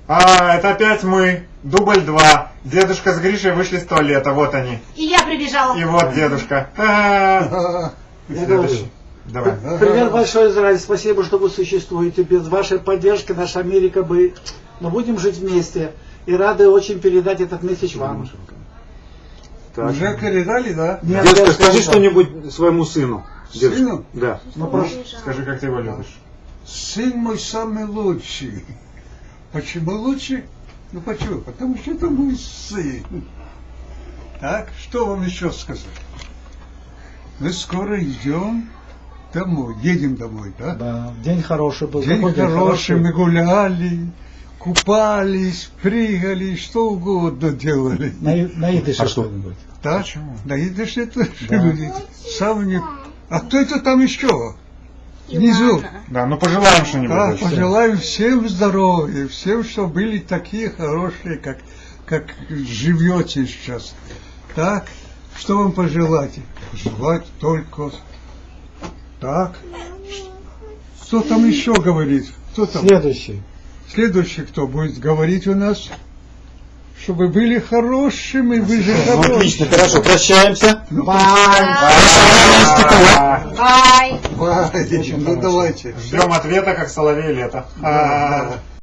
Это опять мы. Дубль 2. Дедушка с Гришей вышли с туалета. Вот они. И я прибежала. И вот дедушка. Следующий. Давай. Привет большой, Израиль. Спасибо, что вы существуете. Без вашей поддержки наша Америка бы... Мы будем жить вместе. И рады очень передать этот месседж вам. Уже передали, да? Нет, Дедушка, я скажи сказал. что-нибудь своему сыну. Дедушка. Сыну? Да. Ну, прошу. Скажи, как ты его любишь. Сын мой самый лучший. Почему лучший? Ну почему? Потому что это мой сын. Так, что вам еще сказать? Мы скоро идем домой. Едем домой, да? Да, день хороший был. День Какой хороший, мы гуляли, купались, прыгали, что угодно делали. На идыше А что? что-нибудь. Да? На идыше тоже люди. Сам не... А кто это там еще? Внизу. Да, ну пожелаем что-нибудь. Да, дальше. пожелаю всем здоровья, всем, что были такие хорошие, как живете сейчас. Так, что вам пожелать? Пожелать только так. Кто там еще говорит? Кто там? Следующий. Следующий кто будет говорить у нас? Чтобы были хорошими, вы же Ну, хорошие. отлично, хорошо, прощаемся. Бай. Ну давайте. Ждем ответа, как соловей лето.